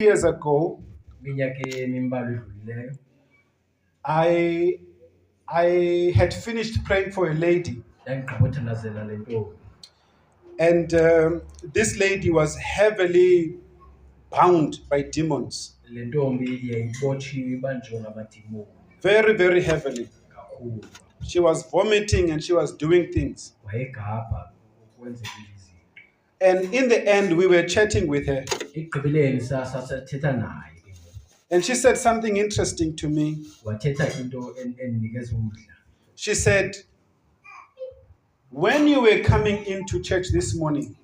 Years ago, I had finished praying for a lady, and this lady was heavily bound by demons. Very, very heavily. She was vomiting and she was doing things. And in the end, we were chatting with her. And she said something interesting to me. She said, when you were coming into church this morning,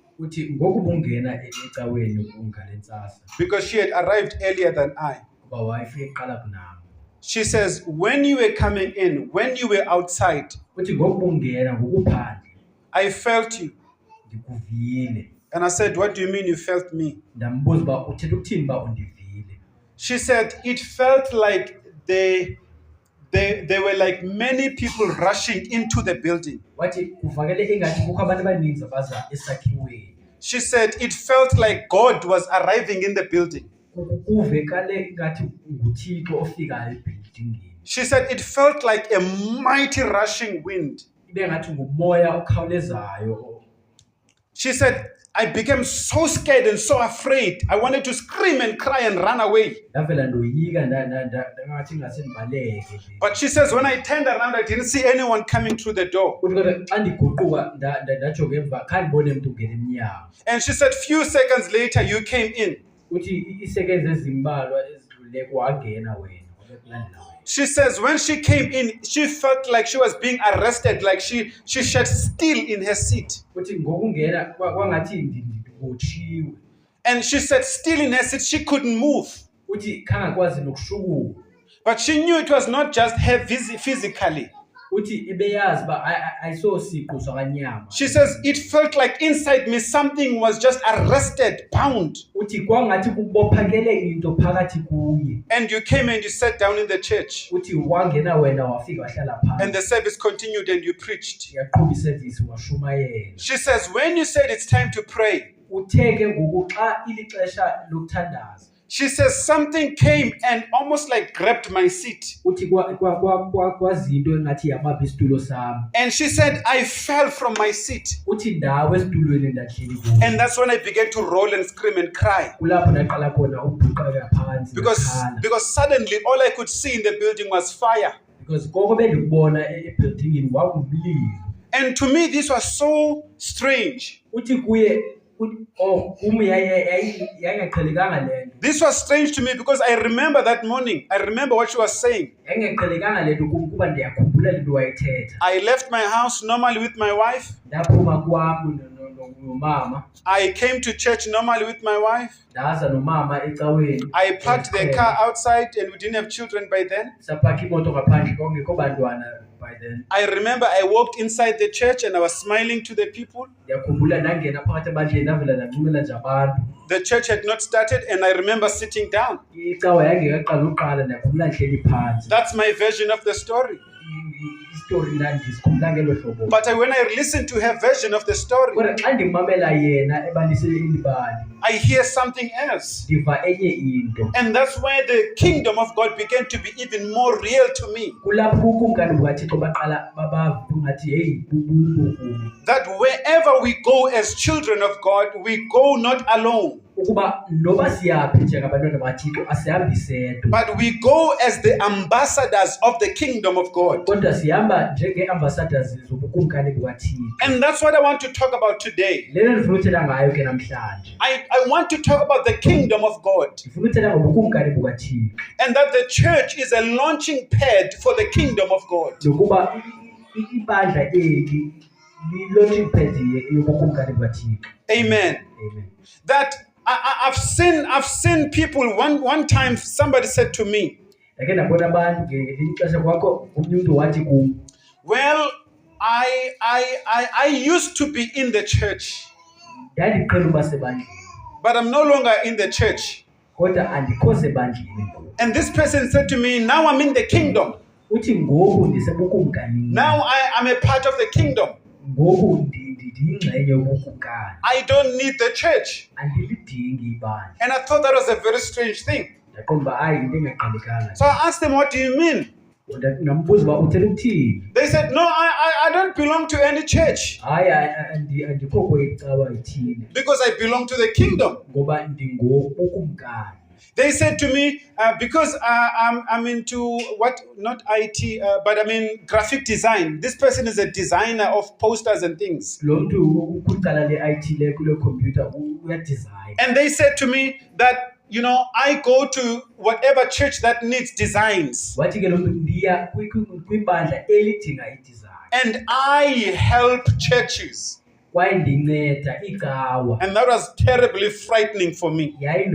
because she had arrived earlier than I, she says, when you were coming in, when you were outside, I felt you. And I said, what do you mean you felt me? She said, it felt like there were like many people rushing into the building. She said, it felt like God was arriving in the building. She said, it felt like a mighty rushing wind. She said, I became so scared and so afraid. I wanted to scream and cry and run away. But she says, when I turned around, I didn't see anyone coming through the door. And she said, few seconds later, you came in. She says, when she came in, she felt like she was being arrested, like she sat still in her seat. And she said, still in her seat, she couldn't move. But she knew it was not just her physically. She says, it felt like inside me something was just arrested, bound. And you came and you sat down in the church. And the service continued and you preached. She says, when you said it's time to pray, she says something came and almost like grabbed my seat. And she said, I fell from my seat. And that's when I began to roll and scream and cry. Because suddenly all I could see in the building was fire. And to me, this was so strange. This was strange to me because I remember that morning. I remember what she was saying. I left my house normally with my wife. I came to church normally with my wife. I parked the car outside and we didn't have children by then. I remember I walked inside the church and I was smiling to the people. The church had not started and I remember sitting down. That's my version of the story. But when I listen to her version of the story, I hear something else. And that's where the kingdom of God began to be even more real to me. That wherever we go as children of God, we go not alone. But we go as the ambassadors of the kingdom of God. And that's what I want to talk about today. I want to talk about the kingdom of God. And that the church is a launching pad for the kingdom of God. Amen. That I've seen people. One time somebody said to me, well, I used to be in the church, but I'm no longer in the church. And this person said to me, now I'm in the kingdom. Now I am a part of the kingdom. I don't need the church. And I thought that was a very strange thing. So I asked them, what do you mean? They said, no, I don't belong to any church. Because I belong to the kingdom. They said to me, because I'm into not IT, but I mean graphic design. This person is a designer of posters and things. And they said to me that, I go to whatever church that needs designs. And I help churches. And that was terribly frightening for me. Because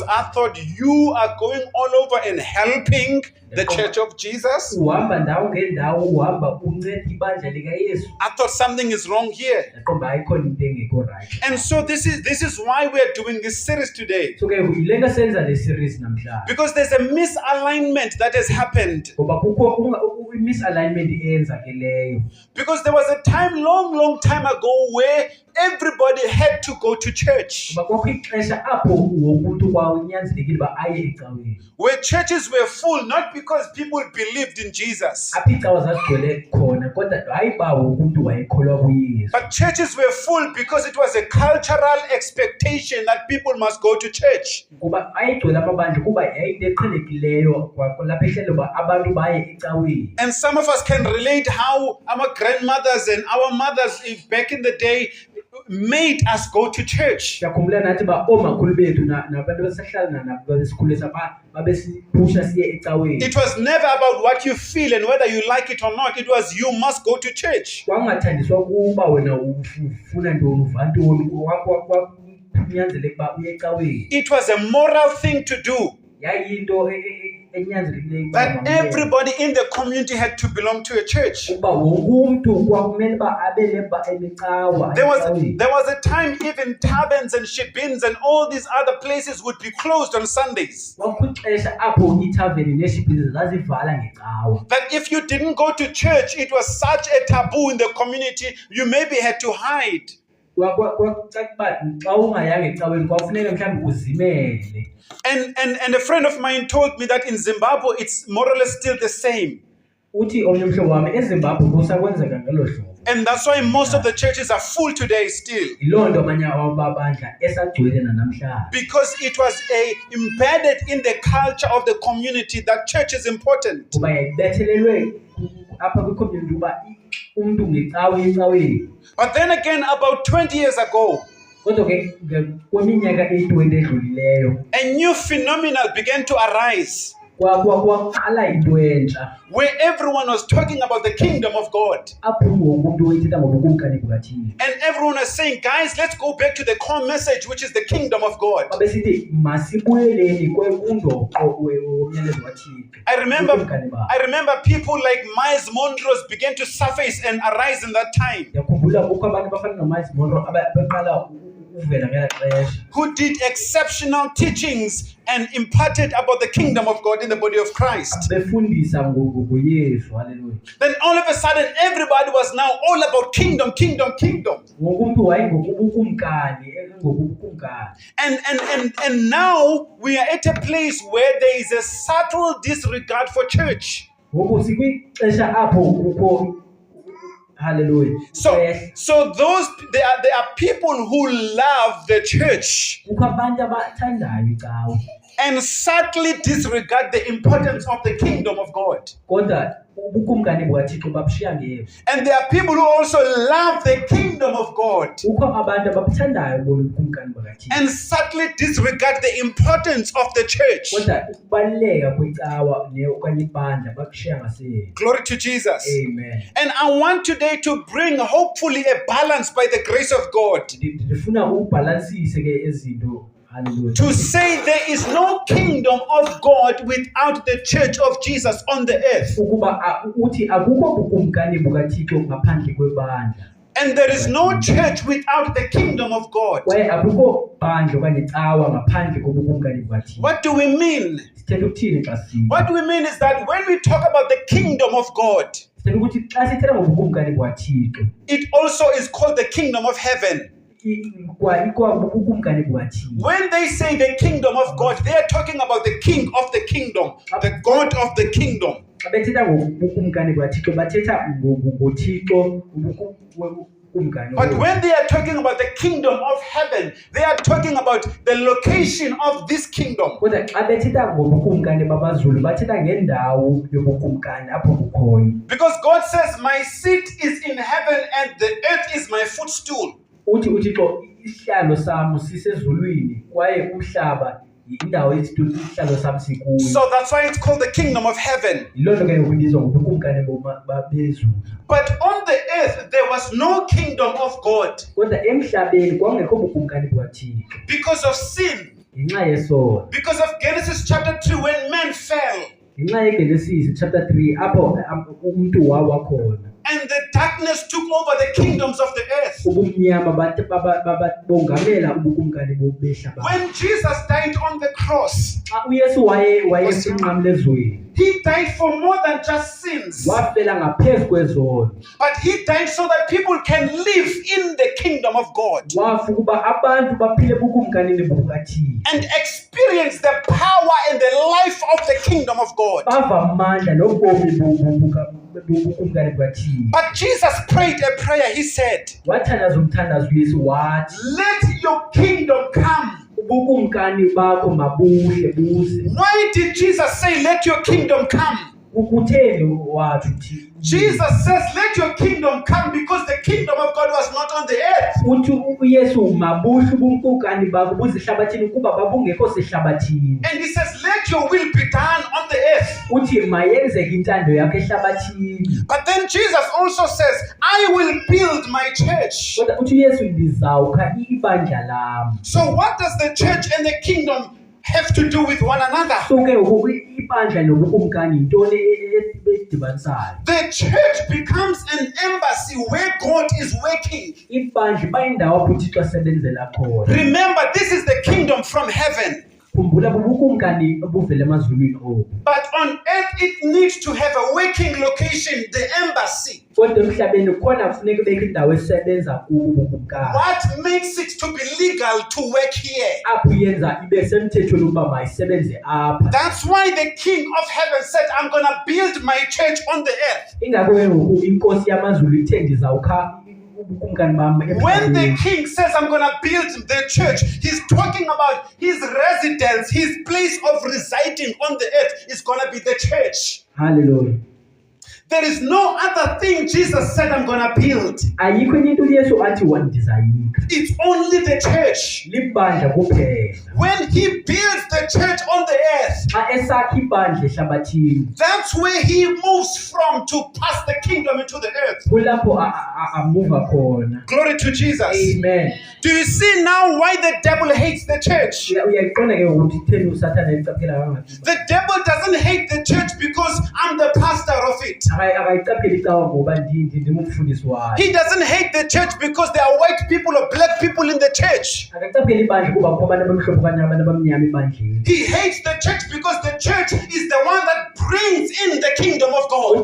I thought you are going all over and helping the Church of Jesus. I thought something is wrong here. And so this is why we are doing this series today. Because there's a misalignment that has happened. Because there was a time, long time ago, where everybody had to go to church. Where churches were full, not because people believed in Jesus. But churches were full because it was a cultural expectation that people must go to church. And some of us can relate how our grandmothers and our mothers back in the day made us go to church. It was never about what you feel and whether you like it or not. It was you must go to church. It was a moral thing to do. That everybody in the community had to belong to a church. There was a time even taverns and shebins and all these other places would be closed on Sundays. That if you didn't go to church, it was such a taboo in the community, you maybe had to hide. And a friend of mine told me that in Zimbabwe it's more or less still the same. And that's why most of the churches are full today still. Because it was embedded in the culture of the community that church is important. But then again, about 20 years ago, a new phenomenon began to arise. Where everyone was talking about the kingdom of God. And everyone was saying, guys, let's go back to the core message, which is the kingdom of God. I remember people like Miles Monroe began to surface and arise in that time. Who did exceptional teachings and imparted about the kingdom of God in the body of Christ. Then all of a sudden, everybody was now all about kingdom. And now we are at a place where there is a subtle disregard for church. Hallelujah. So there are people who love the church and subtly disregard the importance of the kingdom of God. And there are people who also love the kingdom of God and subtly disregard the importance of the church. Glory to Jesus. Amen. And I want today to bring hopefully a balance by the grace of God. To say there is no kingdom of God without the church of Jesus on the earth. And there is no church without the kingdom of God. What do we mean? What we mean is that when we talk about the kingdom of God, It also is called the kingdom of heaven. When they say the kingdom of God, they are talking about the king of the kingdom, the God of the kingdom. But when they are talking about the kingdom of heaven, they are talking about the location of this kingdom. Because God says, my seat is in heaven and the earth is my footstool. So that's why it's called the kingdom of heaven. But on the earth there was no kingdom of God because of sin. Because of Genesis chapter 2, when man fell. And the darkness took over the kingdoms of the earth. When Jesus died on the cross, he died for more than just sins. But he died so that people can live in the kingdom of God and experience the power and the life of the kingdom of God. But Jesus prayed a prayer. He said, let your kingdom come. Why did Jesus say, let your kingdom come? Jesus says, let your kingdom come, because the kingdom of God was not on the earth. And he says, let your will be done on the earth. But then Jesus also says, I will build my church. So what does the church and the kingdom have to do with one another? The church becomes an embassy where God is working. Remember, this is the kingdom from heaven. But on earth it needs to have a working location, the embassy. What makes it to be legal to work here? That's why the King of heaven said, I'm going to build my church on the earth. When the king says, I'm going to build the church, he's talking about his residence, his place of residing on the earth is going to be the church. Hallelujah. There is no other thing Jesus said, I'm going to build. It's only the church. When he builds the church on the earth, that's where he moves from to pass the kingdom into the earth. Glory to Jesus. Amen. Do you see now why the devil hates the church? The devil doesn't hate the church because I'm the pastor of it. He doesn't hate the church because there are white people or black people in the church. He hates the church because the church is the one that brings in the kingdom of God.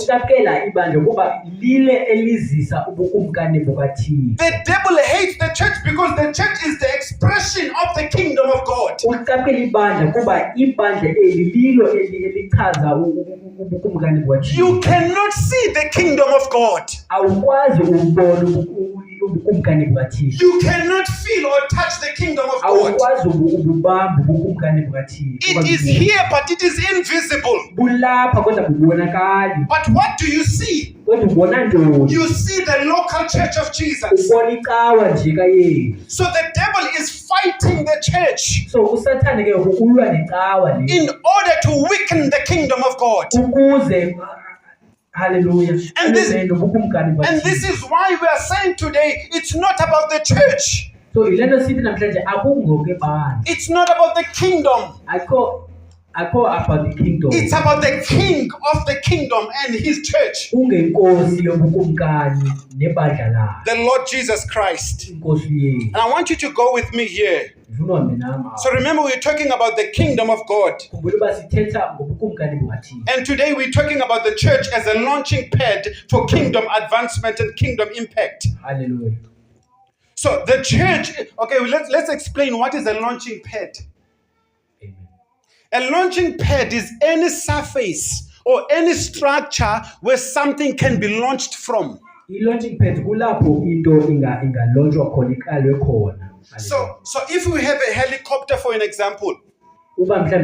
The devil hates the church because the church is the expression of the kingdom of God. You cannot see the kingdom of God. You cannot feel or touch the kingdom of God. It is here, but it is invisible. But what do you see? You see the local church of Jesus. So the devil is fighting the church in order to weaken the kingdom of God. Hallelujah. And this is why we are saying today, it's not about the church. It's not about the kingdom. about the kingdom. It's about the king of the kingdom and his church. The Lord Jesus Christ. And I want you to go with me here. So remember, we're talking about the kingdom of God. And today we're talking about the church as a launching pad for kingdom advancement and kingdom impact. Hallelujah. So the church, okay, let's explain what is a launching pad. Amen. A launching pad is any surface or any structure where something can be launched from. I-launching pad kulapho into ingalonjwa khona iqalwe khona. So if we have a helicopter, for an example, helicopter,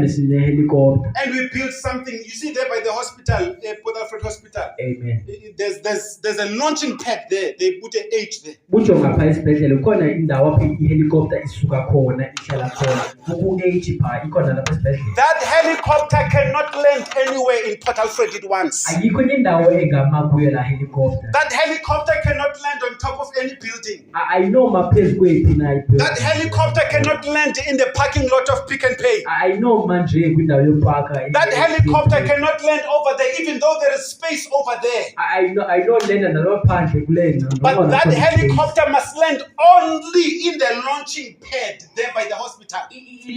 and we build something, you see there by the hospital, Port Alfred Hospital. Amen. There's a launching pad there. They put an H there. That helicopter cannot land anywhere in Port Alfred at once. That helicopter cannot land on top of any building. That helicopter cannot land in the parking lot of Pick and Pay. That helicopter cannot land over there, even though there is space over there. But that helicopter must land only in the launching pad there by the hospital. It's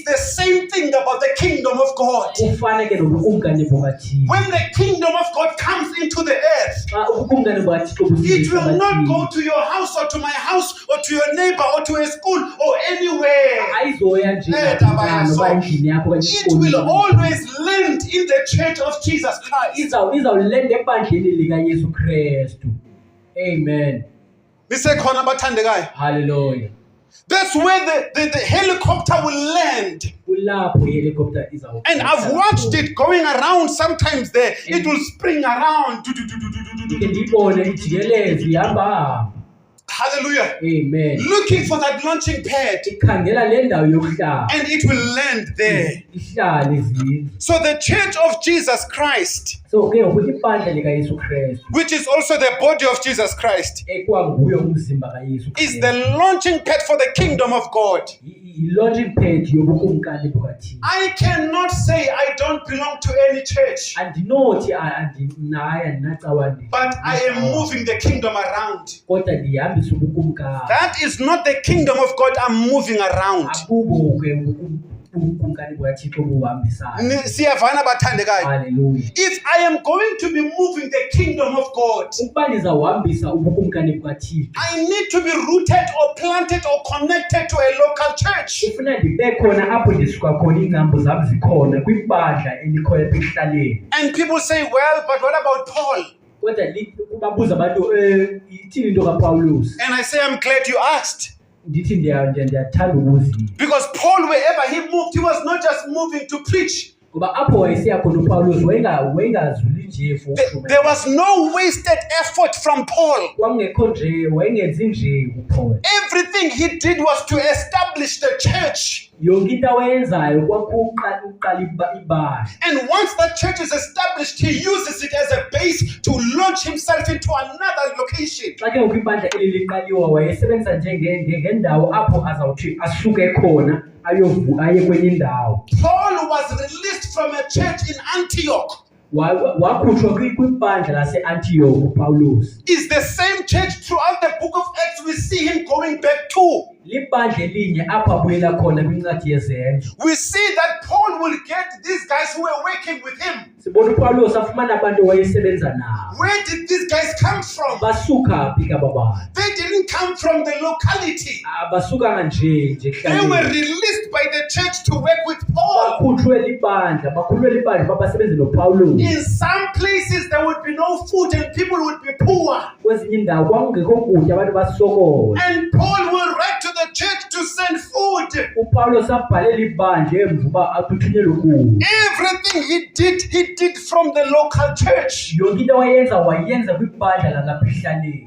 the same thing about the kingdom of God. When the kingdom of God comes into the earth, it will not go to your house or to my house or to your neighbor or to a school or anywhere. It will always land in the church of Jesus Christ. Amen. Hallelujah. That's where the helicopter will land. And I've watched it going around sometimes there. It will spring around. Hallelujah. Amen. Looking for that launching pad. And it will land there. So the church of Jesus Christ, which is also the body of Jesus Christ, is the launching pad for the kingdom of God. I cannot say I don't belong to any church, but I am moving the kingdom around. That is not the kingdom of God I'm moving around. If I am going to be moving the kingdom of God, I need to be rooted or planted or connected to a local church. And people say, well, but what about Paul? And I say, I'm glad you asked. Because Paul, wherever he moved, he was not just moving to preach. There was no wasted effort from Paul. Everything he did was to establish the church. And once that church is established, he uses it as a base to launch himself into another location. Paul was released from a church in Antioch. Is the same church throughout the book of Acts we see him going back to. We see that Paul will get these guys who were working with him. Where did these guys come from? They didn't come from the locality. They were released by the church to work with Paul. In some places there would be no food and people would be poor. And Paul will write to the church to send food. Everything he did from the local church.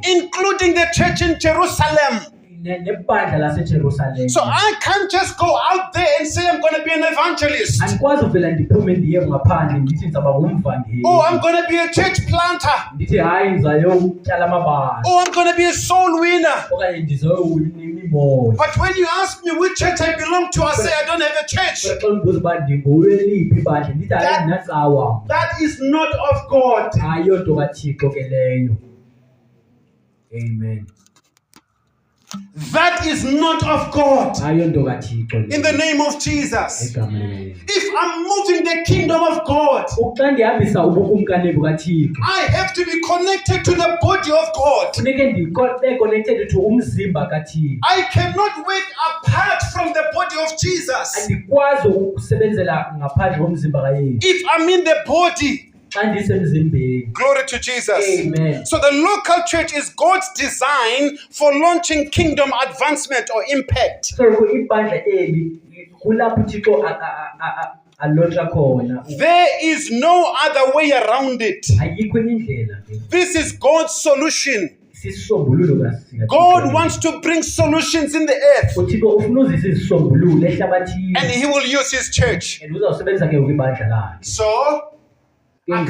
Including the church in Jerusalem. nebandla laseJerusalem. So I can't just go out there and say I'm going to be an evangelist. Andikwazi uvela ndiphume ndiye ngaphandle ndithi ndizaba ngumvangeli. Oh, I'm going to be a church planter. Ndithi hayi ndizayotyala amabandla. Oh, I'm going to be a soul winner. Okanye ndizoyowina imimoya. But when you ask me which church I belong to, I say I don't have a church. Xa undibuza uba ndingoweliphi ibandla ndithi hayi ndinacawa. That is not of God. Ayonto kaThixo ke leyo. Amen. That is not of God. Ayonto kaThixo. In the name of Jesus. Egameni. If I'm moving the kingdom of God, Xa ndihambisa ubukumkani bukaThixo. I have to be connected to the body of God. Funeke ndibe connected to umzimba kaThixo. I cannot work apart from the body of Jesus. Andikwazi ukusebenzela ngaphandle komzimba kaYesu. If I'm in the body, Xa ndisemzimbeni. glory to Jesus. Amen. So the local church is God's design for launching kingdom advancement or impact. So ibandla eli kulapho uThixo alontsha khona. There is no other way around it. Ayikho enye indlela ke. This is God's solution. Sisisombululo kaSithixo. God wants to bring solutions in the earth, uThixo ufuna uzisa isisombululo ehlabathini. and He will use His church. Uzawusebenzisa ke ibandla lakhe. So I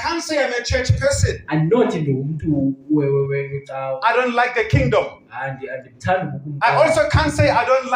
can't say I'm a church person. Andinothi ndingumuntu wecawa. I don't like the kingdom. Andikuthanda ubukumkani. I also can't say I don't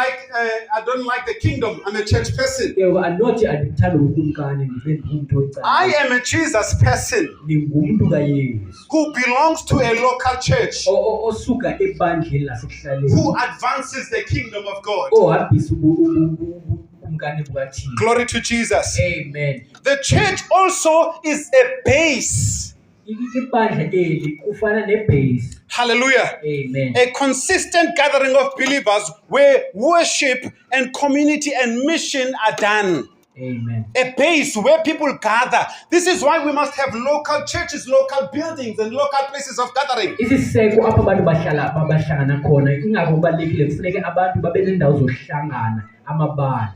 like the kingdom. I'm a church person. Andinothi andikuthanda ubukumkani ndibe ngumuntu wecawa. I am a Jesus person Ndingumntu kaYesu. who belongs to a local church, Osuka ebandleni lasekuhlaleni. who advances the kingdom of God. Ohambisa ubukumkani bukaThixo. Glory to Jesus. Amen. The church also is a base. Ibandla eli kufana nebase. Hallelujah. Amen. A consistent gathering of believers where worship and community and mission are done. Amen. A base where people gather. This is why we must have local churches, local buildings, and local places of gathering. Isiseko apho abantu bahlangana khona ingakho kubalekile kufuneka abantu babe nendawo zohlangana amabandla.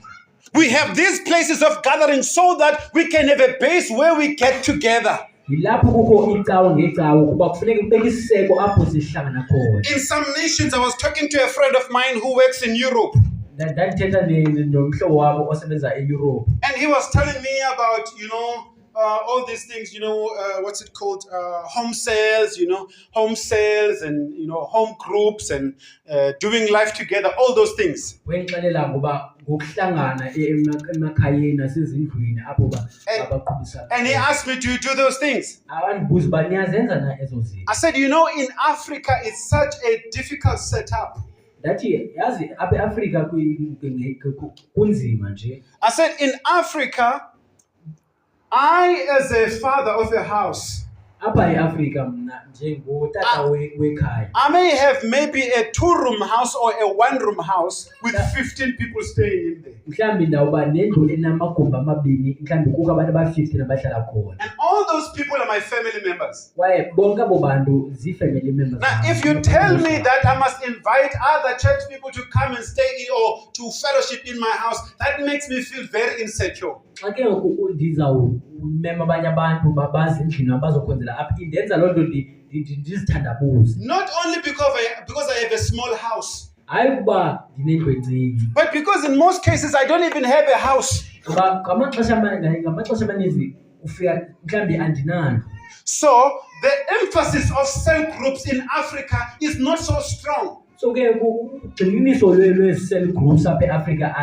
We have these places of gathering so that we can have a base where we get together. Yilapho kukho icawa ngecawa kuba kufuneka kubeke isiseko apho sihlangana khona. In some nations, I was talking to a friend of mine who works in Europe. Ndandithetha nomhlobo wabo osebenza eEurope. And he was telling me about, all these things, what's it called? Home sales, home sales and, home groups and doing life together, all those things. Wengixelela ngoba ngokuhlangana emakhayeni nasezindlwini apho abaqhubisa. And he asked me, do you do those things? Abandibuza uba niyazenza na ezo zinto. I said, in Africa, it's such a difficult setup. Ndathi yazi apha eAfrika kunzima nje. I said, in Africa, I, as a father of a house, apha eAfrika mna njengotata wekhaya. I may have maybe a 2-room house or a 1-room house with 15 people staying in there. Mhlambi ndawuba nendlu enamagumbi amabini mhlambi kukho abantu aba-15 abahlala khona. And all those people are my family members. Kwaye bonke abo bantu zii-family members. Now, if you tell me that I must invite other church people to come and stay in or to fellowship in my house, that makes me feel very insecure. Xa ke ndizawumema abanye abantu babazi endlini abazokwenzela apha indenza loo nto ndizithandabuze. Not only because I have a small house, hayi kuba ndinendlu encinci, but because in most cases I don't even have a house. Ngoba ngamaxesha amaninzi ufika mhlawumbi andinandlu. So the emphasis of cell groups in Africa is not so strong. So ke ugxininiso lwe-cell groups apha eAfrika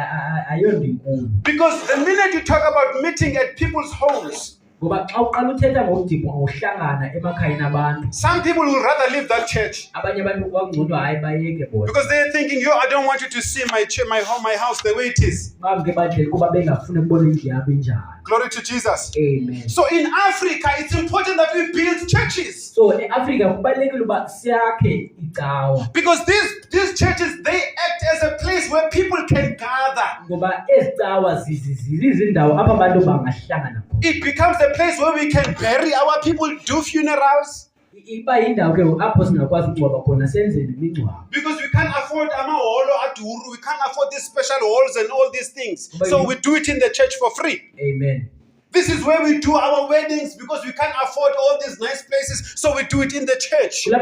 ayonto inkulu. Because the minute you talk about meeting at people's homes, ngoba xa uqala uthetha ngokudibha ngokuhlangana emakhayeni abantu, some people will rather leave that church. Abanye abantu kwangcono hayi bayeke bona. Because they're thinking, I don't want you to see my home, my house the way it is. Bamke badle kuba bengafuni ukubona indlu yabo injani. Glory to Jesus. Amen. So in Africa, it's important that we build churches. So eAfrika kubalekile uba siyakhe icawa. Because these churches, they act as a place where people can gather. Ngoba ezicawa zizindawo apha abantu bangahlangana khona. It becomes a place where we can bury our people, do funerals. Iba yindawo ke apho singakwazi ukungcwaba khona senze nemingcwabo. Because we can't afford amaholo aduru, we can't afford these special halls and all these things. So we do it in the church for free. Amen. This is where we do our weddings because we can't afford all these nice places, so we do it in the church. In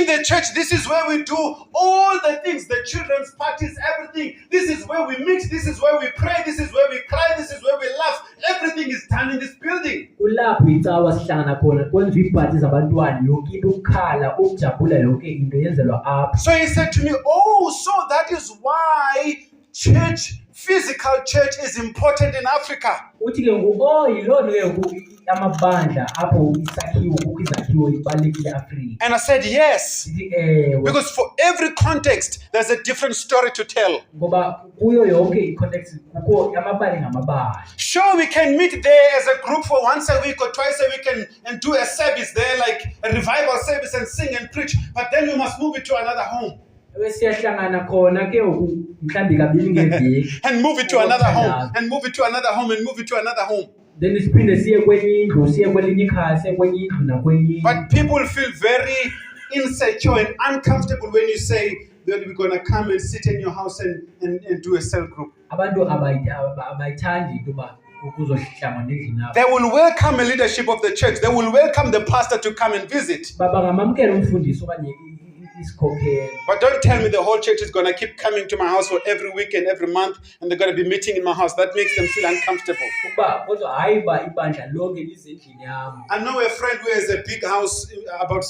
the church, this is where we do all the things, the children's parties, everything. This is where we meet, this is where we pray, this is where we cry, this is where we laugh. Everything is done in this building. So he said to me, oh, so that is why church, physical church is important in Africa. And I said yes, because for every context there's a different story to tell. Sure, we can meet there as a group for once a week or twice a week and do a service there, like a revival service, and sing and preach, but then we must move it to another home. And move it to another home, and move it to another home, and move it to another home. But people feel very insecure and uncomfortable when you say that we're going to come and sit in your house and do a cell group. They will welcome a leadership of the church. They will welcome the pastor to come and visit. But don't tell me the whole church is going to keep coming to my house for every week and every month, and they're going to be meeting in my house. That makes them feel uncomfortable. I know a friend who has a big house, about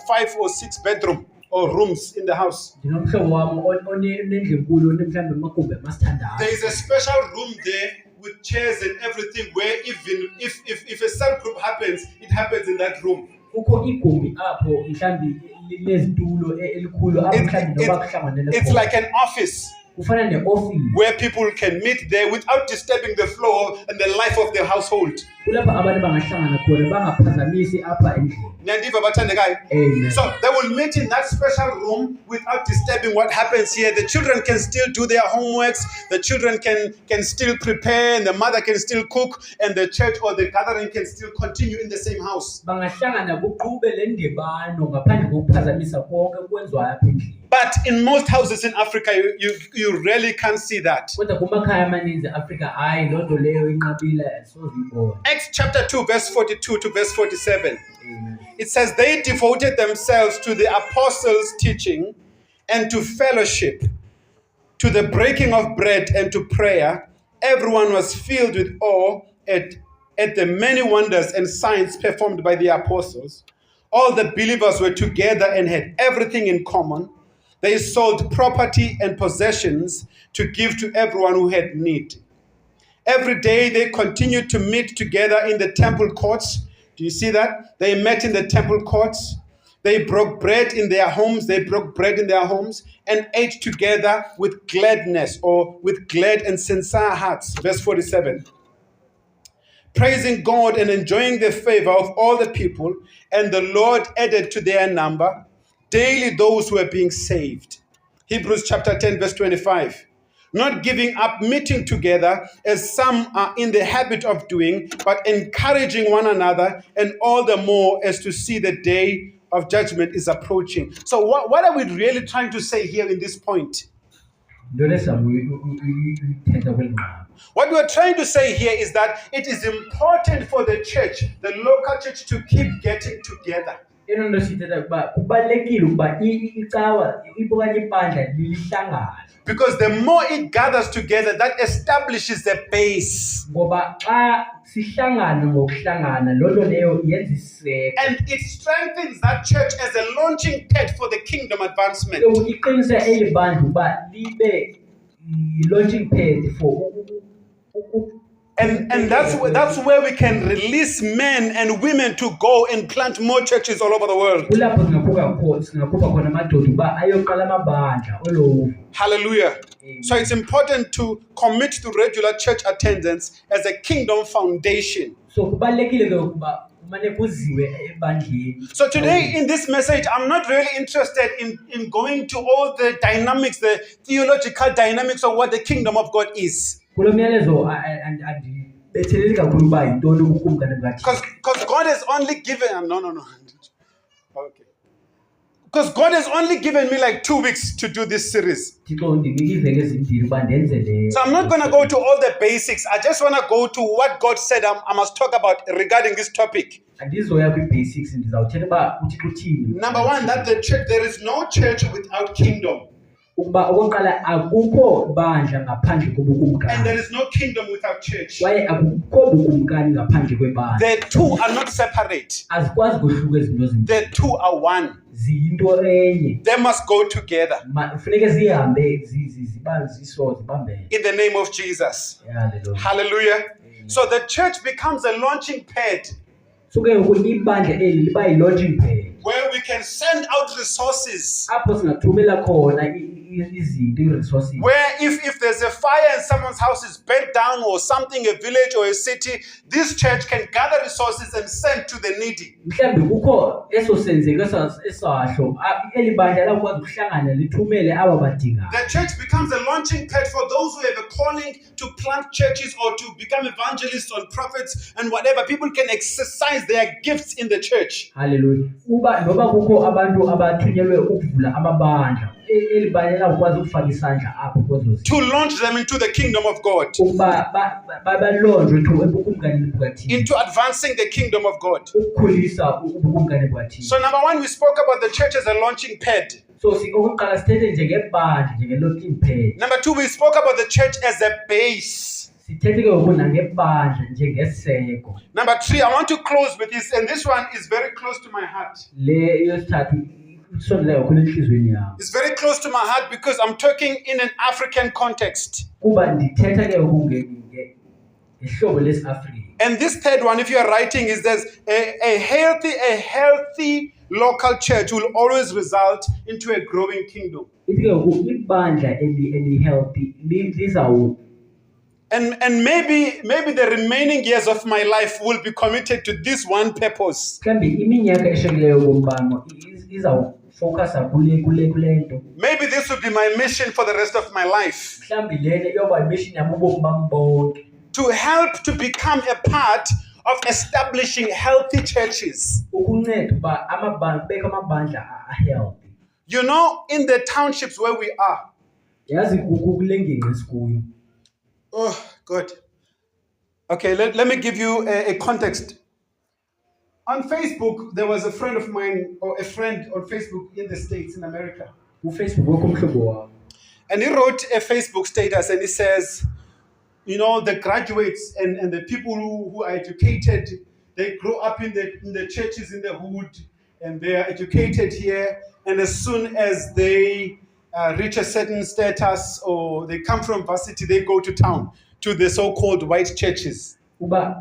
5 or 6 bedroom or rooms in the house. There is a special room there with chairs and everything, where even if a cell group happens, it happens in that room. It's like an office where people can meet there without disturbing the flow and the life of their household. Amen. So they will meet in that special room without disturbing what happens here. The children can still do their homeworks, the children can still prepare, and the mother can still cook, and the church or the gathering can still continue in the same house. But in most houses in Africa, you rarely can see that. Acts chapter 2, verse 42 to verse 47. Amen. It says, they devoted themselves to the apostles' teaching and to fellowship, to the breaking of bread and to prayer. Everyone was filled with awe at the many wonders and signs performed by the apostles. All the believers were together and had everything in common. They sold property and possessions to give to everyone who had need. Every day they continued to meet together in the temple courts. Do you see that? They met in the temple courts. They broke bread in their homes. They broke bread in their homes and ate together with gladness, or with glad and sincere hearts. Verse 47. Praising God and enjoying the favor of all the people, and the Lord added to their number daily those who were being saved. Hebrews chapter 10, verse 25. Not giving up meeting together as some are in the habit of doing, but encouraging one another, and all the more as to see the day of judgment is approaching. So what are we really trying to say here in this point? What we're trying to say here is that it is important for the church, the local church, to keep getting together. Because the more it gathers together, that establishes the base. And it strengthens that church as a launching pad for the kingdom advancement. And that's where we can release men and women to go and plant more churches all over the world. Hallelujah. So it's important to commit to regular church attendance as a kingdom foundation. So today in this message, I'm not really interested in going to all the dynamics, the theological dynamics of what the kingdom of God is. Because God has only given... No. Okay. Because God has only given me like 2 weeks to do this series. So I'm not going to go to all the basics. I just want to go to what God said I must talk about regarding this topic. Number one, that the church, there is no church without kingdom. And there is no kingdom without church. The two are not separate. The two are one. They must go together. In the name of Jesus. Hallelujah. So the church becomes a launching pad where we can send out resources. Where if there's a fire and someone's house is burnt down or something, a village or a city, this church can gather resources and send to the needy. The church becomes a launching pad for those who have a calling to plant churches or to become evangelists or prophets and whatever. People can exercise their gifts in the church. Hallelujah. To launch them into the kingdom of God, into advancing the kingdom of God. So number one, we spoke about the church as a launching pad. Number two, we spoke about the church as a base. Number three, I want to close with this, and this one is very close to my heart. It's very close to my heart because I'm talking in an African context. And this third one, if you are writing, is there's a healthy local church will always result into a growing kingdom. And maybe the remaining years of my life will be committed to this one purpose. Maybe this will be my mission for the rest of my life. To help to become a part of establishing healthy churches. You know, in the townships where we are. Oh, good. Okay, let me give you a context. On Facebook, there was a friend of mine, or a friend on Facebook in the States, in America. And he wrote a Facebook status and he says, you know, the graduates and the people who are educated, they grow up in the churches in the hood and they are educated here. And as soon as they reach a certain status or they come from varsity, they go to town, to the so-called white churches. And I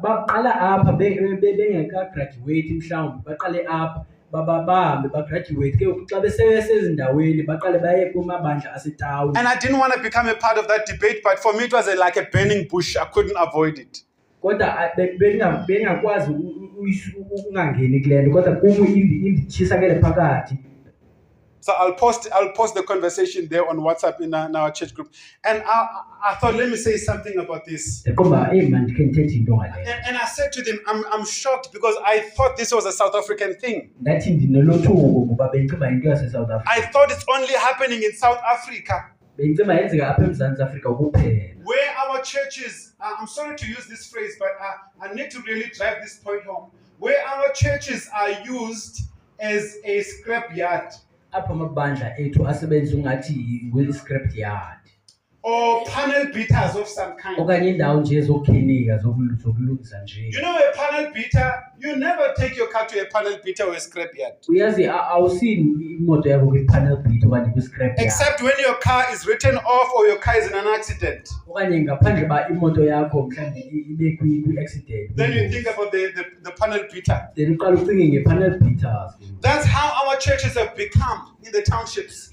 didn't want to become a part of that debate, but for me it was like a burning bush. I couldn't avoid it. So I'll post the conversation there on WhatsApp in our church group. And I thought, let me say something about this. And I said to them, I'm shocked because I thought this was a South African thing. I thought it's only happening in South Africa. Where our churches, I'm sorry to use this phrase, but I need to really drive this point home. Where our churches are used as a scrapyard. Or panel beaters of some kind. You know, a panel beater, you never take your car to a panel beater or a scrapyard. Except when your car is written off or your car is in an accident. Then you think about the panel beater. That's how our churches have become in the townships.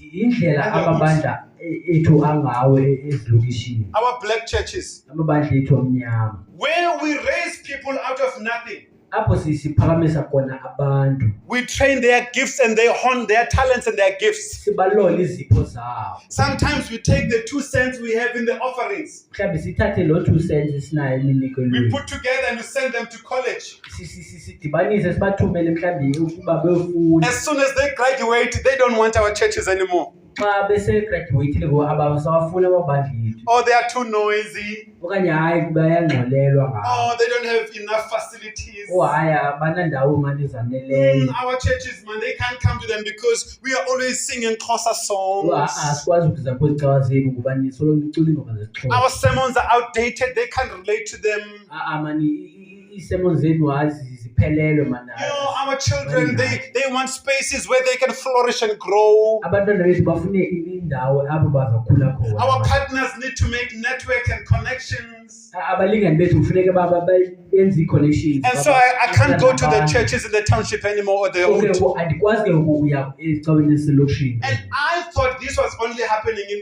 Our black churches. Where we raise people out of nothing. apho siphakamisa khona abantu. We train their gifts and they hone their talents and their gifts. Sibalola izipho zabo. Sometimes we take the 2 cents we have in the offerings. Mhlawumbe sithathe lo 2 cents esinayo eminikweni. We put together and we send them to college. Sidibanise sibathumele mhlawumbe ukuba beyofunda. As soon as they graduate, they don't want our churches anymore. Xa bese graduate ngo abasawafuna amabandla ethu. Oh, they are too noisy. Okanye hayi bayangxolelwa ngabo. Oh, they don't have enough facilities. Oh, hayi abanandawo manje zaneleyo. Our churches, man, they can't come to them because we are always singing Xhosa songs. Asikwazi ukuza kwezicawa zethu ngoba nisolo nicula ingoma zesiXhosa. Our sermons are outdated. They can't relate to them. Mani isermons zethu ziphelelwe man. Our children, they want spaces where they can flourish and grow. Abantwana bethu bafune indawo apho bazakhula khona. Our partners need to make network and connections. Abalingani bethu kufuneka benze ii-connections. And so I can't go to the churches in the township anymore or the old. Andikwazi ke ukuya ecaweni eselokishini. And I thought this was only happening in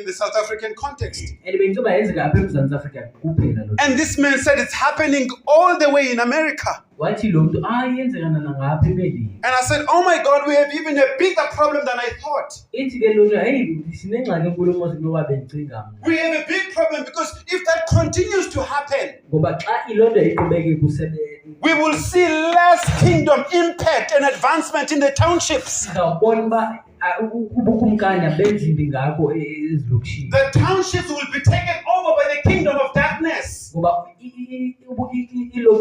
the South African context. And bengizoba yenzeka apha eMzantsi Afrika kuphela lo. And this man said it's happening all the way in America. Wathi lo mntu yenzeka nalapha eMelika. And I said, oh my God, we have even a bigger problem than I thought. Ithi ke lo nto hey sinengxaki enkulu noba bendicinga mna. We have a big problem because if that continues to happen, ngoba xa ilo nto iqhubeke kusebenza, we will see less kingdom impact and advancement in the townships. Sizawubona uba ubukumkani benzibi ngako ezilokishini. The townships will be taken over by the kingdom of darkness. Ngoba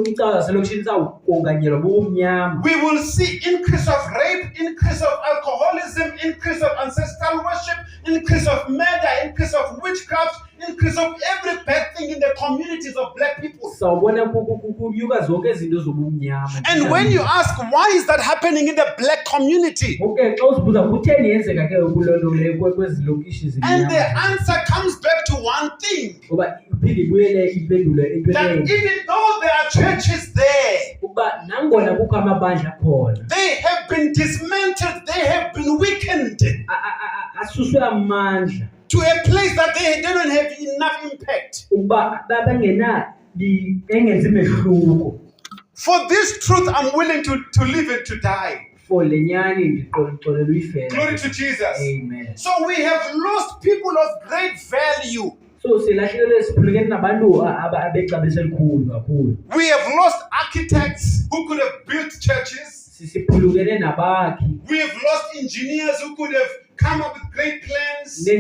icawa zaselokishini zawukonganyelwa bubumnyama. We will see increase of rape, increase of alcoholism, increase of ancestral worship, increase of murder, increase of witchcraft, increase of every bad thing in the communities of black people. Sawubona kunyuka zonke izinto zobumnyama. And when you ask why is that happening in the black community, okay, xa uzibuza kutheni yenzeka ke kuloo nto leyo kwezilokishi zimnyama, and the answer comes back to one thing, ngoba iphinde ibuyele iphendule into that even though there are churches there, ukuba nangona kukho amabandla khona, they have been dismantled, they have been weakened asuswe amandla to a place that they don't have enough impact. For this truth, I'm willing to live and to die. Glory to Jesus. Amen. So we have lost people of great value. We have lost architects who could have built churches. We have lost engineers who could have come up with great plans. We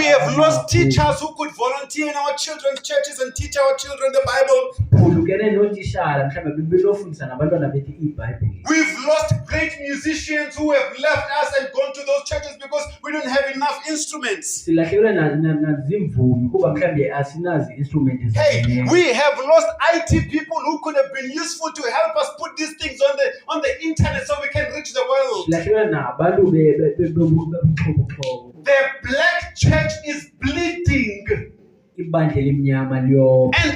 have lost teachers who could volunteer in our children's churches and teach our children the Bible. We've lost great musicians who have left us and gone to those churches because we don't have enough instruments. Hey, we have lost IT people who could have been useful to help us put these things on the internet so we can reach the world. The black church is bleeding. And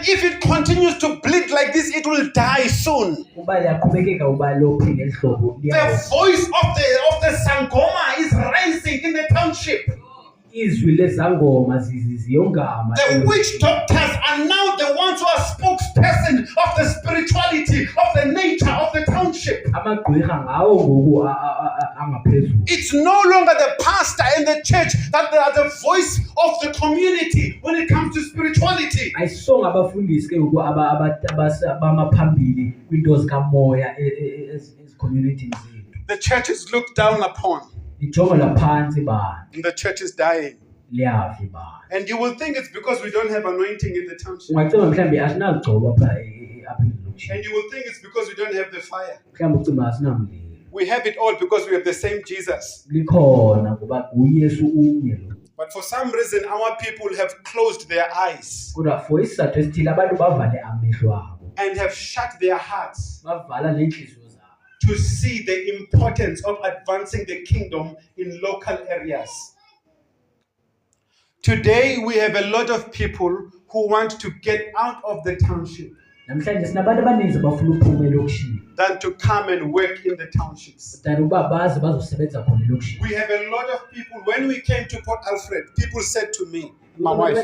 if it continues to bleed like this, it will die soon. The voice of the Sangoma is rising in the township. The witch doctors are now the ones who are spokesperson of the spirituality, of the nature of the township. It's no longer the pastor and the church that they are the voice of the community when it comes to spirituality. The church is looked down upon. And the church is dying. And you will think it's because we don't have anointing in the township. And you will think it's because we don't have the fire. We have it all because we have the same Jesus. But for some reason, our people have closed their eyes and have shut their hearts to see the importance of advancing the kingdom in local areas. Today, we have a lot of people who want to get out of the township. namhlanje sinabantu abaninzi bafuna ukuphuma elokishini than to come and work in the townships. than ukuba bazi bazosebenza khona elokishini. We have a lot of people. When we came to Port Alfred, people said to me, my wife,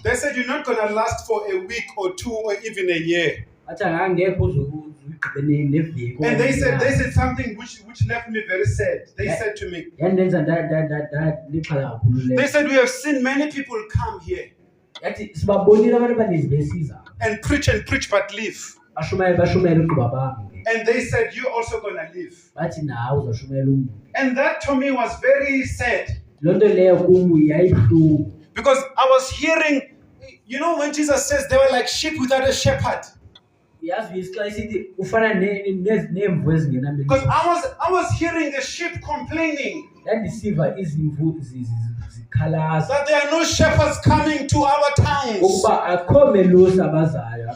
they said you're not going to last for a week or 2 or even a year. And they said something which left me very sad. They said to me, they said, we have seen many people come here and preach but leave. And they said, you're also going to leave. And that to me was very sad. Because I was hearing, you know, when Jesus says they were like sheep without a shepherd. Because I was hearing the sheep complaining that there are no shepherds coming to our towns.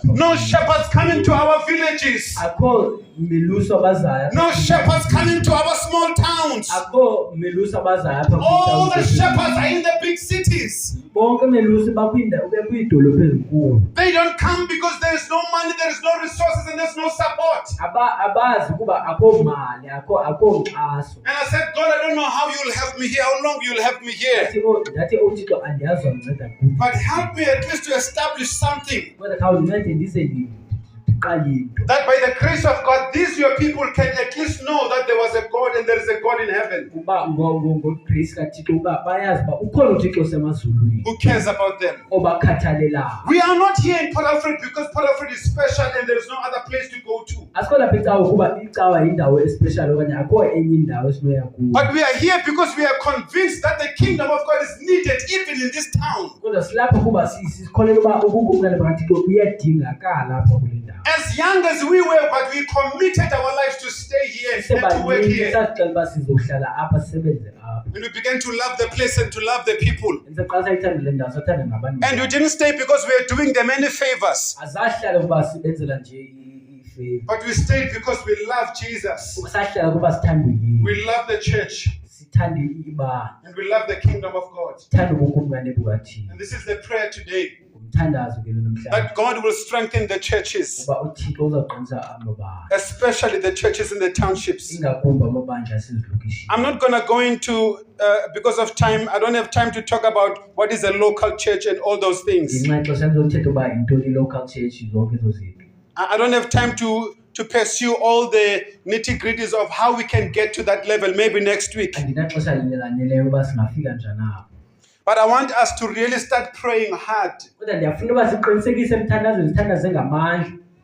No shepherds coming to our villages. No shepherds coming to our small towns. All the shepherds are in the big cities. They don't come because there is no money, there is no resources, and there's no support. And I said, God, I don't know how you'll help me here, how long you'll help me here. But help me at least to establish something. That by the grace of God, these your people can at least know that there was a God and there is a God in heaven who cares about them. We are not here in Port Alfred because Port Alfred is special and there is no other place to go to. But we are here because we are convinced that the kingdom of God is needed even in this town. As young as we were, but we committed our lives to stay here and to work here. And we began to love the place and to love the people. And we didn't stay because we were doing them any favors. But we stayed because we love Jesus. We love the church. And we love the kingdom of God. And this is the prayer today. That God will strengthen the churches, especially the churches in the townships. I'm not going to go into, because of time, I don't have time to talk about what is a local church and all those things. I don't have time to pursue all the nitty-gritties of how we can get to that level, maybe next week. But I want us to really start praying hard.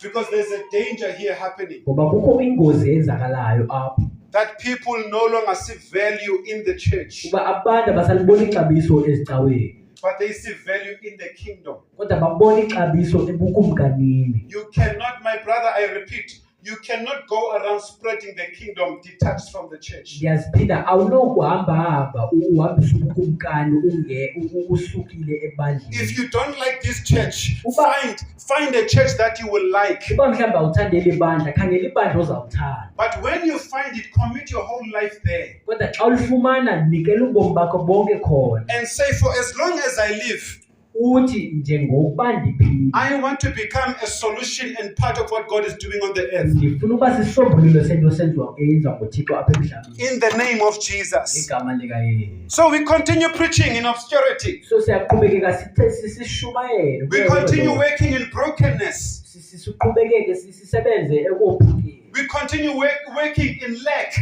Because there's a danger here happening. That people no longer see value in the church. But they see value in the kingdom. You cannot, my brother, I repeat, you cannot go around spreading the kingdom detached from the church. If you don't like this church, find a church that you will like. But when you find it, commit your whole life there. And say, for as long as I live, I want to become a solution and part of what God is doing on the earth. In the name of Jesus. So we continue preaching in obscurity. We continue working in brokenness. We continue working in lack.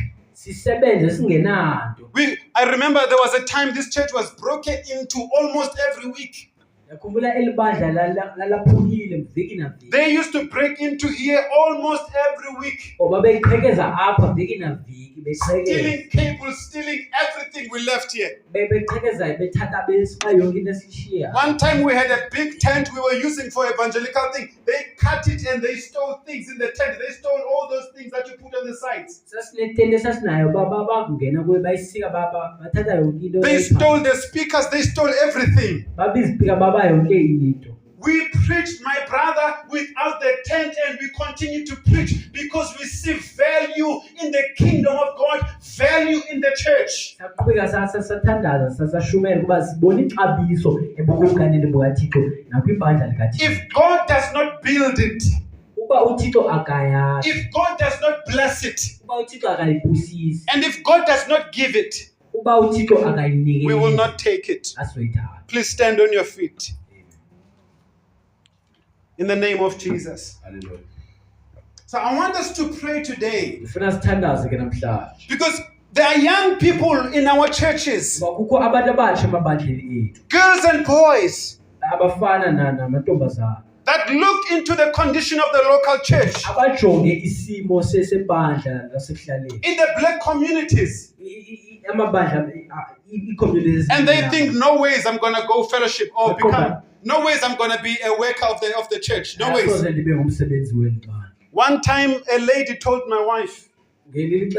I remember there was a time this church was broken into almost every week. They used to break into here almost every week. Stealing cables, stealing everything we left here. One time we had a big tent we were using for evangelical thing. They cut it and they stole things in the tent. They stole all those things that you put on the sides. They stole the speakers. They stole everything. We preached, my brother, without the tent, and we continue to preach because we see value in the kingdom of God, value in the church. If God does not build it, if God does not bless it, and if God does not give it, we will not take it. Please stand on your feet. In the name of Jesus. Hallelujah. So I want us to pray today. Because there are young people in our churches. Girls and boys. That look into the condition of the local church. In the black communities. And they think, no ways I'm going to go fellowship or become. No ways I'm going to be a worker of the church. No ways. One time a lady told my wife. She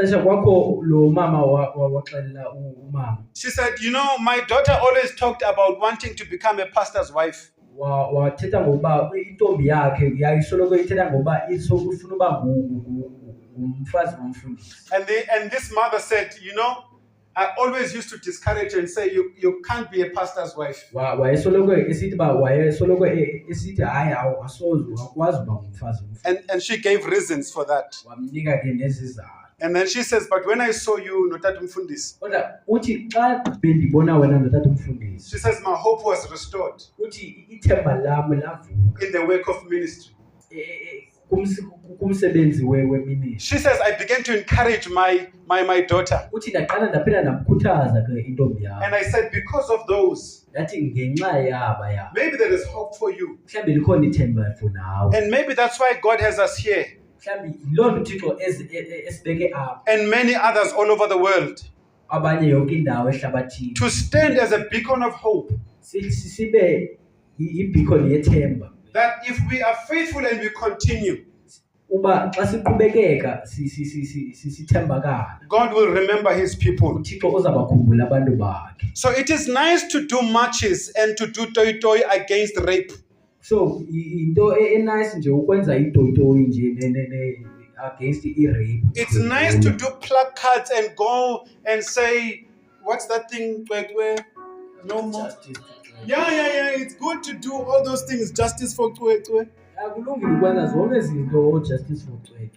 said, you know, my daughter always talked about wanting to become a pastor's wife. And this mother said, you know, I always used to discourage and say, you can't be a pastor's wife. And she gave reasons for that. And then she says, but when I saw you, she says, my hope was restored in the work of ministry. She says, I began to encourage my daughter. And I said, because of those, maybe there is hope for you. And maybe that's why God has us here. And many others all over the world. To stand as a beacon of hope. That if we are faithful and we continue, God will remember his people. So it is nice to do marches and to do toy toy against rape. So it's nice to do placards and go and say, what's that thing? No more. Yeah. It's good to do all those things. Justice for Kwe.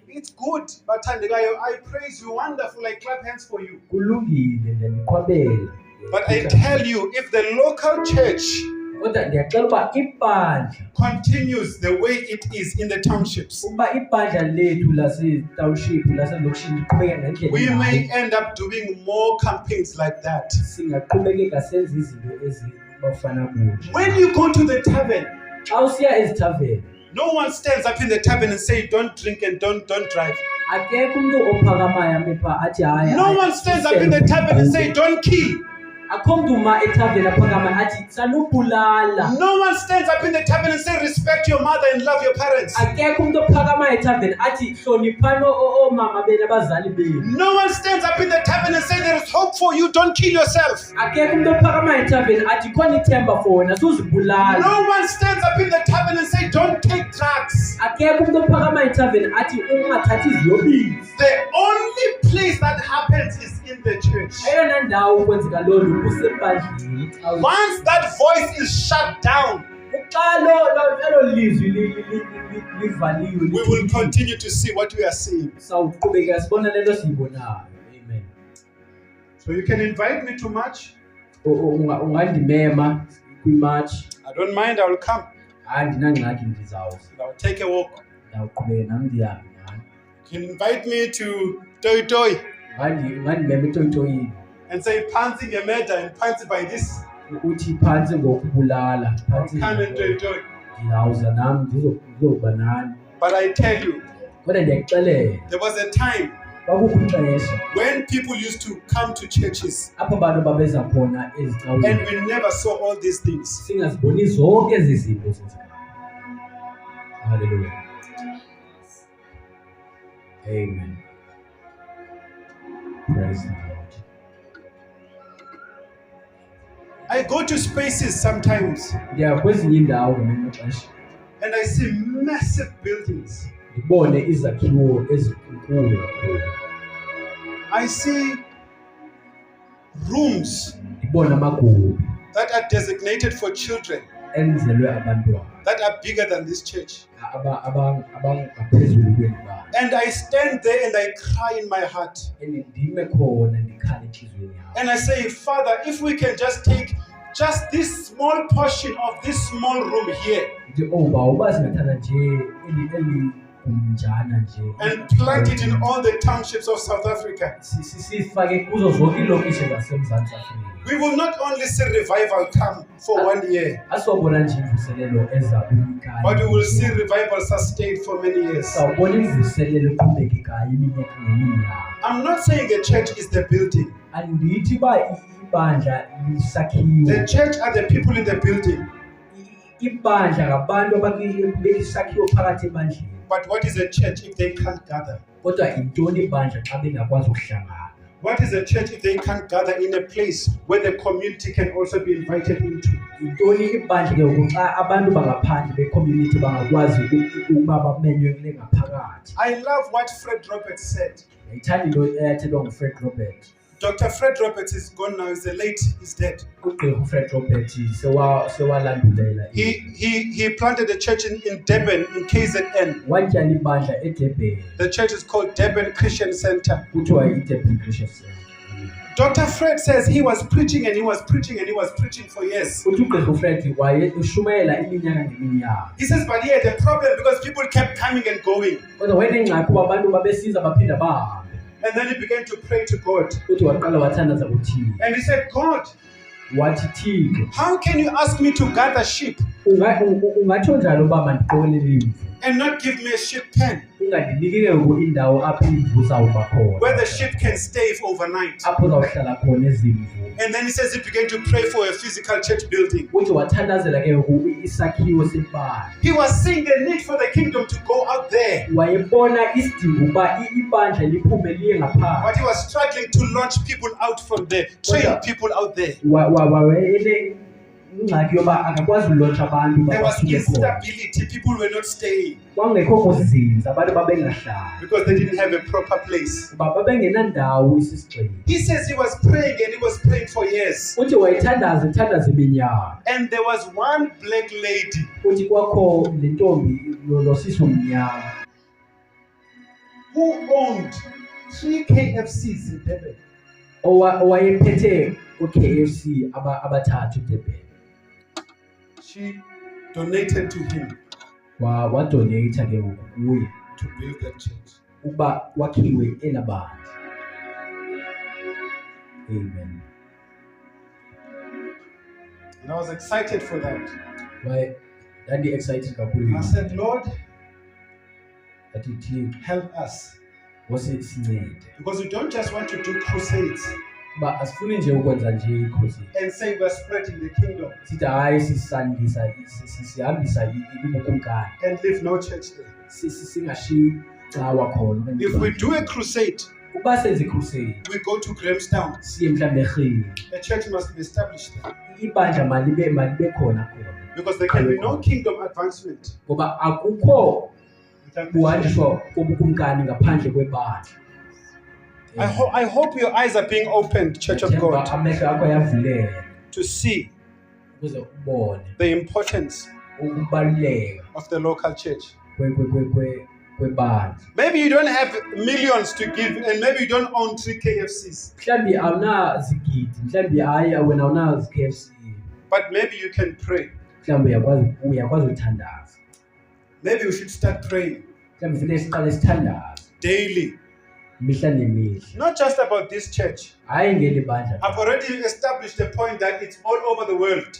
It's good, but I praise you. Wonderful. I clap hands for you. But I tell you, if the local church continues the way it is in the townships, we may end up doing more campaigns like that. When you go to the tavern, no one stands up in the tavern and say, don't drink and don't drive. No one stands up in the tavern and say, don't kill. No one stands up in the tavern and says, respect your mother and love your parents. No one stands up in the tavern and says, there is hope for you, don't kill yourself. No one stands up in the tavern and says, don't take drugs. The only place that happens is in the church. Once that voice is shut down, we will continue to see what we are seeing. Amen. So you can invite me to march. I don't mind, I will come. I will take a walk. You can invite me to Toy Toy. And say, Panzi Gemeda and Panzi by this. Come and Toy Toy. But I tell you, there was a time when people used to come to churches and we never saw all these things. Hallelujah. Amen. Praise the Lord. I go to spaces sometimes and I see massive buildings. I see rooms that are designated for children that are bigger than this church. And I stand there and I cry in my heart. And I say, Father, if we can just take just this small portion of this small room here and plant it in all the townships of South Africa, we will not only see revival come for 1 year, but we will see revival sustained for many years. I'm not saying the church is the building. The church are the people in the building. But what is a church if they can't gather? What is a church if they can't gather in a place where the community can also be invited into? I love what Fred Roberts said. Dr. Fred Roberts is gone now. He's late. He's dead. He planted a church in Durban, in KZN. The church is called Durban Christian Center. Dr. Fred says he was preaching and he was preaching and he was preaching for years. He says, but he had a problem because people kept coming and going. And then he began to pray to God. And he said, God, how can you ask me to gather sheep and not give me a sheep pen where the sheep can stay overnight? And then he says he began to pray for a physical church building. He was seeing the need for the kingdom to go out there. But he was struggling to launch people out from there, train people out there. There was instability. People were not staying because they didn't have a proper place. He says he was praying and he was praying for years. And there was one black lady who owned 3 KFCs in Durban. She donated to him to build that church. Amen. And I was excited for that. I said, Lord, help us. Because we don't just want to do crusades and say we're spreading the kingdom and leave no church there. If we do a crusade, we go to Grahamstown. A church must be established there. Because there can be no kingdom advancement. I hope your eyes are being opened, Church of God, to see the importance of the local church. Maybe you don't have millions to give, and maybe you don't own 3 KFCs. But maybe you can pray. Maybe we should start praying daily. Not just about this church. I've already established the point that it's all over the world.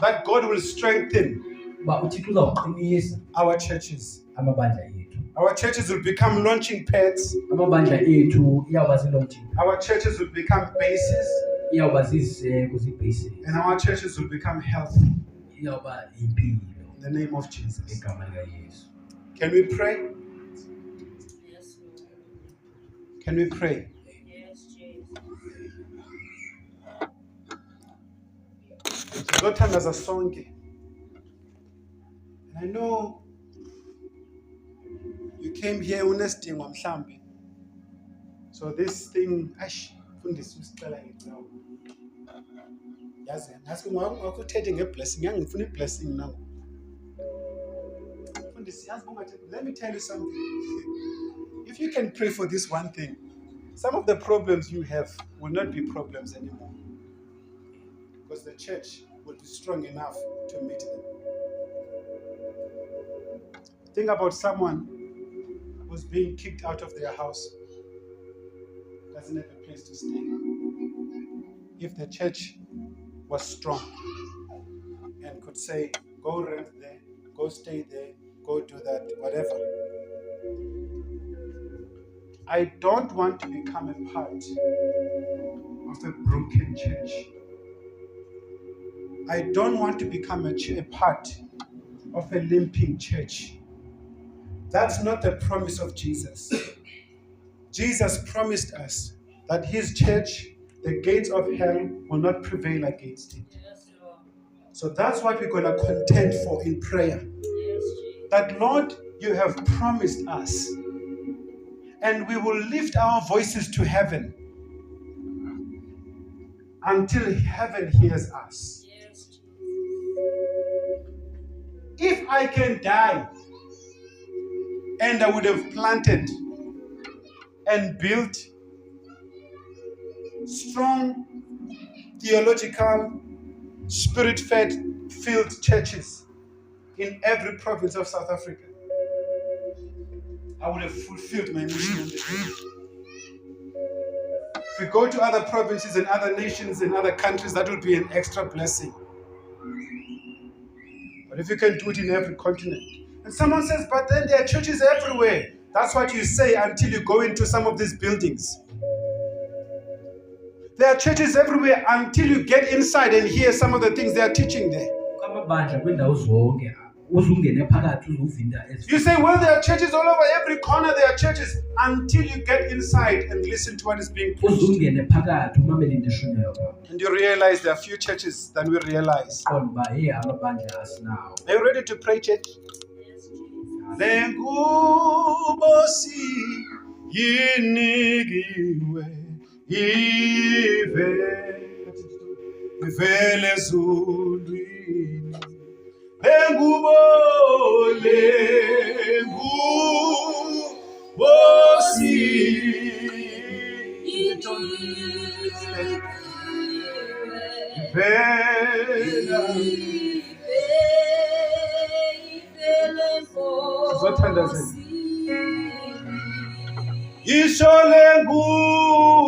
That God will strengthen our churches. Our churches will become launching pads. Our churches will become bases. And our churches will become healthy. In the name of Jesus. Can we pray? Yes, Lord. Can we pray? Yes, Jesus. I know you came here unesidingo mhlambi So this thing, fundisa usicela ngilawo. Yazi ngathi ngakuthethe ngeblessing, ngangifuna iblessing now. Fundisa yazi bungathi, let me tell you something. If you can pray for this one thing, some of the problems you have will not be problems anymore. Because the church will be strong enough to meet them. Think about someone who's being kicked out of their house, doesn't have a place to stay. If the church was strong and could say, go rent there, go stay there, go do that, whatever. I don't want to become a part of a broken church. I don't want to become a part of a limping church. That's not the promise of Jesus. Jesus promised us that his church, the gates of hell, will not prevail against it. So that's what we're going to contend for in prayer. That, Lord, you have promised us, and we will lift our voices to heaven until heaven hears us. If I can die, and I would have planted and built strong, theological, spirit-fed, filled churches in every province of South Africa, I would have fulfilled my mission on the earth. If we go to other provinces and other nations and other countries, that will be an extra blessing. But if you can do it in every continent. And someone says, but then there are churches everywhere. That's what you say until you go into some of these buildings. There are churches everywhere until you get inside and hear some of the things they are teaching there. You say, well, there are churches all over every corner. There are churches until you get inside and listen to what is being preached. And you realize there are few churches than we realize. Are you ready to pray, church? Lengubosi yinigiwe ivele zulwini lengubosi Isho lengubosi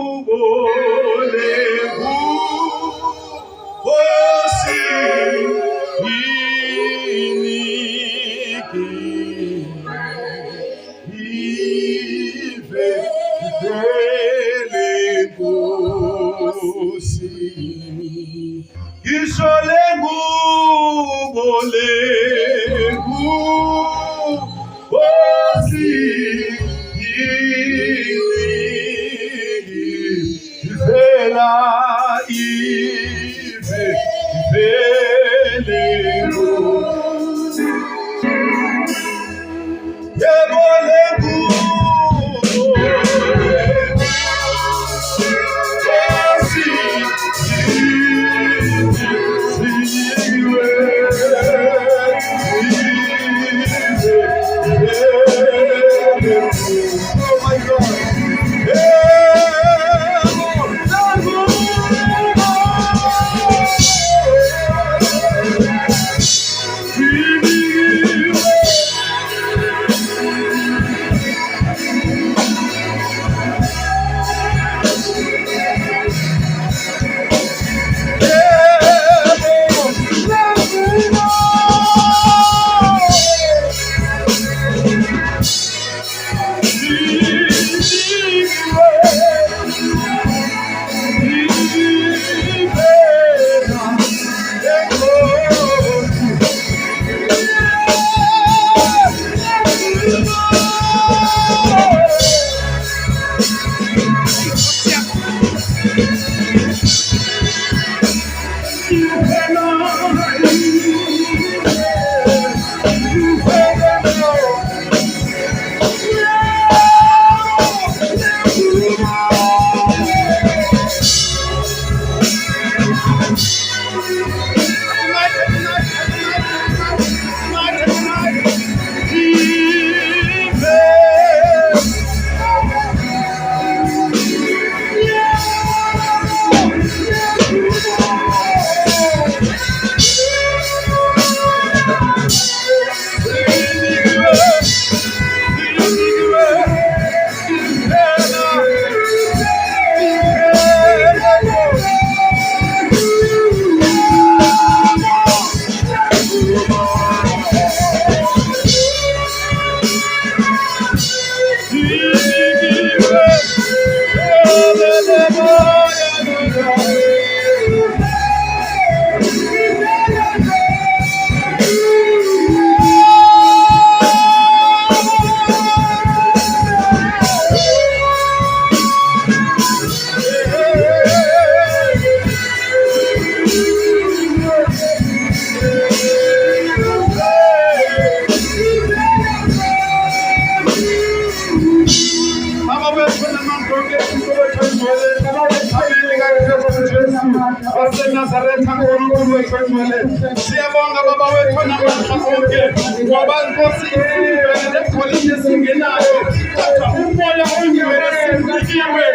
Siyabonga baba wethu namandla onke ngoba Nkosi isivele legolide singenayo kodwa umoya ongcwele simnikiwe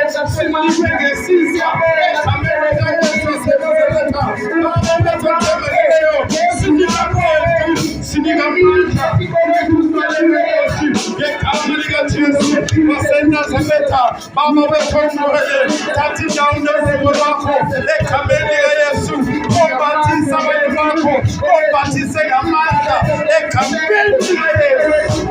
ngesizwa egameni likaYesu waseNazaretha. Baba wethu othembekeleyo, sinika kwethu, sinika amandla Nkosi ngegama likaJesu waseNazaretha. Baba wethu ongcwele, thatha indawo nezimo lwakho egameni likaYesu. Kombathisa wena bakho, kombathise ngamandla egameni likaYesu.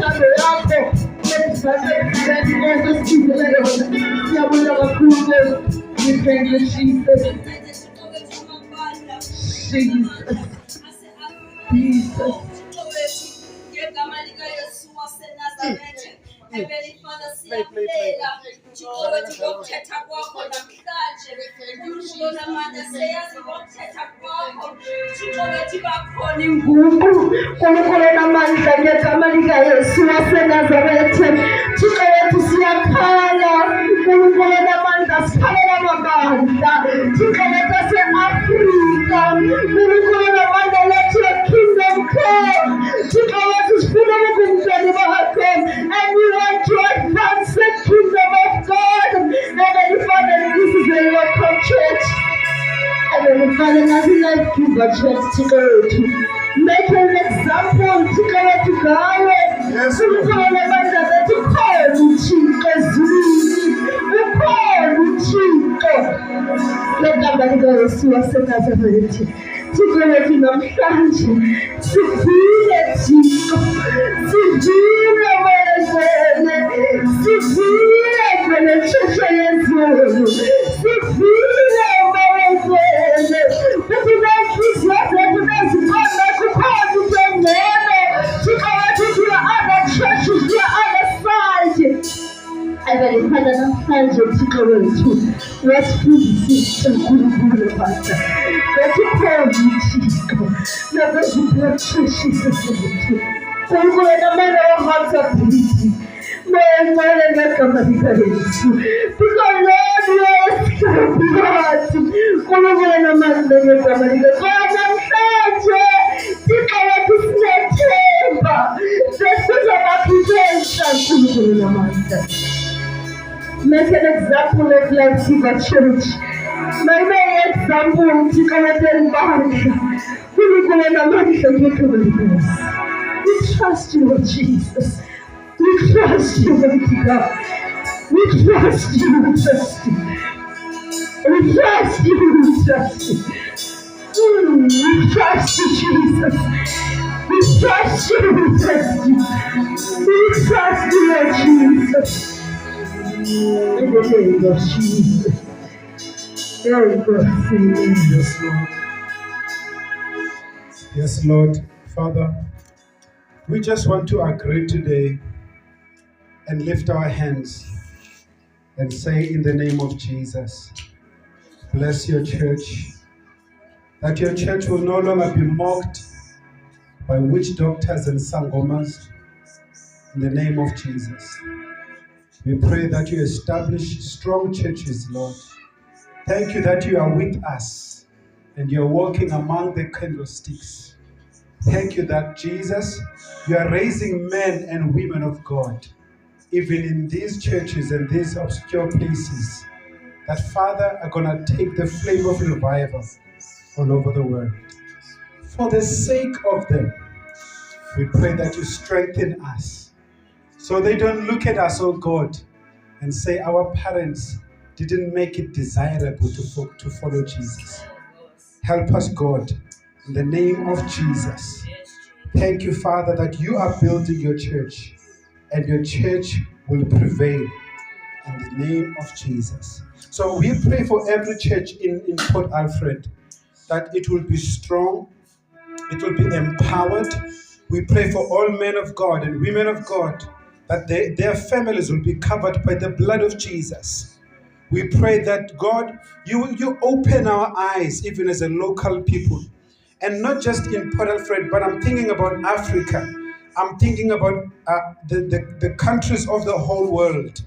Heavenly Father, siyakulela Jehova ukuthetha kwakho namhlanje uNkulunkulu namandla siyazi ukuthetha kwakho Jehova bakhona inguqu uNkulunkulu namandla ngegama likaYesu waseNazaretha. Thixo wethu siyakhala uNkulunkulu namandla sikhalela amabandla Thixo wethu ase-Afrika uNkulunkulu namandla let your kingdom come Thixo wethu sifuna ukumkani bakho and we want to advance the kingdom of God. Heavenly Father, this is a local church. Heavenly Father, nothing like you but church to go to. Make an example to go to God. Yes, to call a man that to call Jesus. We call Jesus. Let the man go to us and as a verity. To go to the French. To be a Jesus. To be a Sifile kwenye chosha Yesu Sifile mawezele Kutunakiswete tunazipanda kukazi tengene Tukawatu to the other churches, to the other side Heavenly Father, namhlanje tukawethu wasifundisisa uNkulunkulu Pastor Betukhona uThixo nabeziphathisa zethu uNkulunkulu namandla wahamba phakathi because Lord, yes, God, kulungela amandla ngegama likaNkulunkulu namhlanje siqala kusithemba sesizabaphikisa uNkulunkulu namandla. Make an example of Life Giver Church. Make an example siqalatela ibandla uNkulunkulu namandla ngegama likaYesu. We trust you, Lord Jesus. We trust you, mighty God. We trust you, we trust you. We trust you, we trust you. We trust you, Jesus. We trust you, we trust you. We trust you, Lord Jesus. In the name of Jesus. Very good. Yes, Lord. Yes, Lord. Father, we just want to agree today and lift our hands and say in the name of Jesus, bless your church, that your church will no longer be mocked by witch doctors and sangomas. In the name of Jesus, we pray that you establish strong churches, Lord. Thank you that you are with us and you're walking among the candlesticks. Thank you that, Jesus, you are raising men and women of God even in these churches and these obscure places, that Father are going to take the flame of revival all over the world. For the sake of them, we pray that you strengthen us so they don't look at us, oh God, and say our parents didn't make it desirable to follow Jesus. Help us, God, in the name of Jesus. Thank you, Father, that you are building your church, and your church will prevail in the name of Jesus. So we pray for every church in Port Alfred that it will be strong, it will be empowered. We pray for all men of God and women of God that their families will be covered by the blood of Jesus. We pray that God, you open our eyes even as a local people, and not just in Port Alfred, but I'm thinking about Africa. I'm thinking about the countries of the whole world,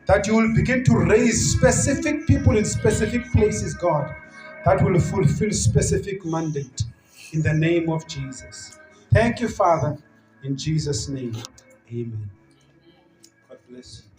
that you will begin to raise specific people in specific places, God, that will fulfill specific mandate in the name of Jesus. Thank you, Father, in Jesus' name. Amen. God bless you.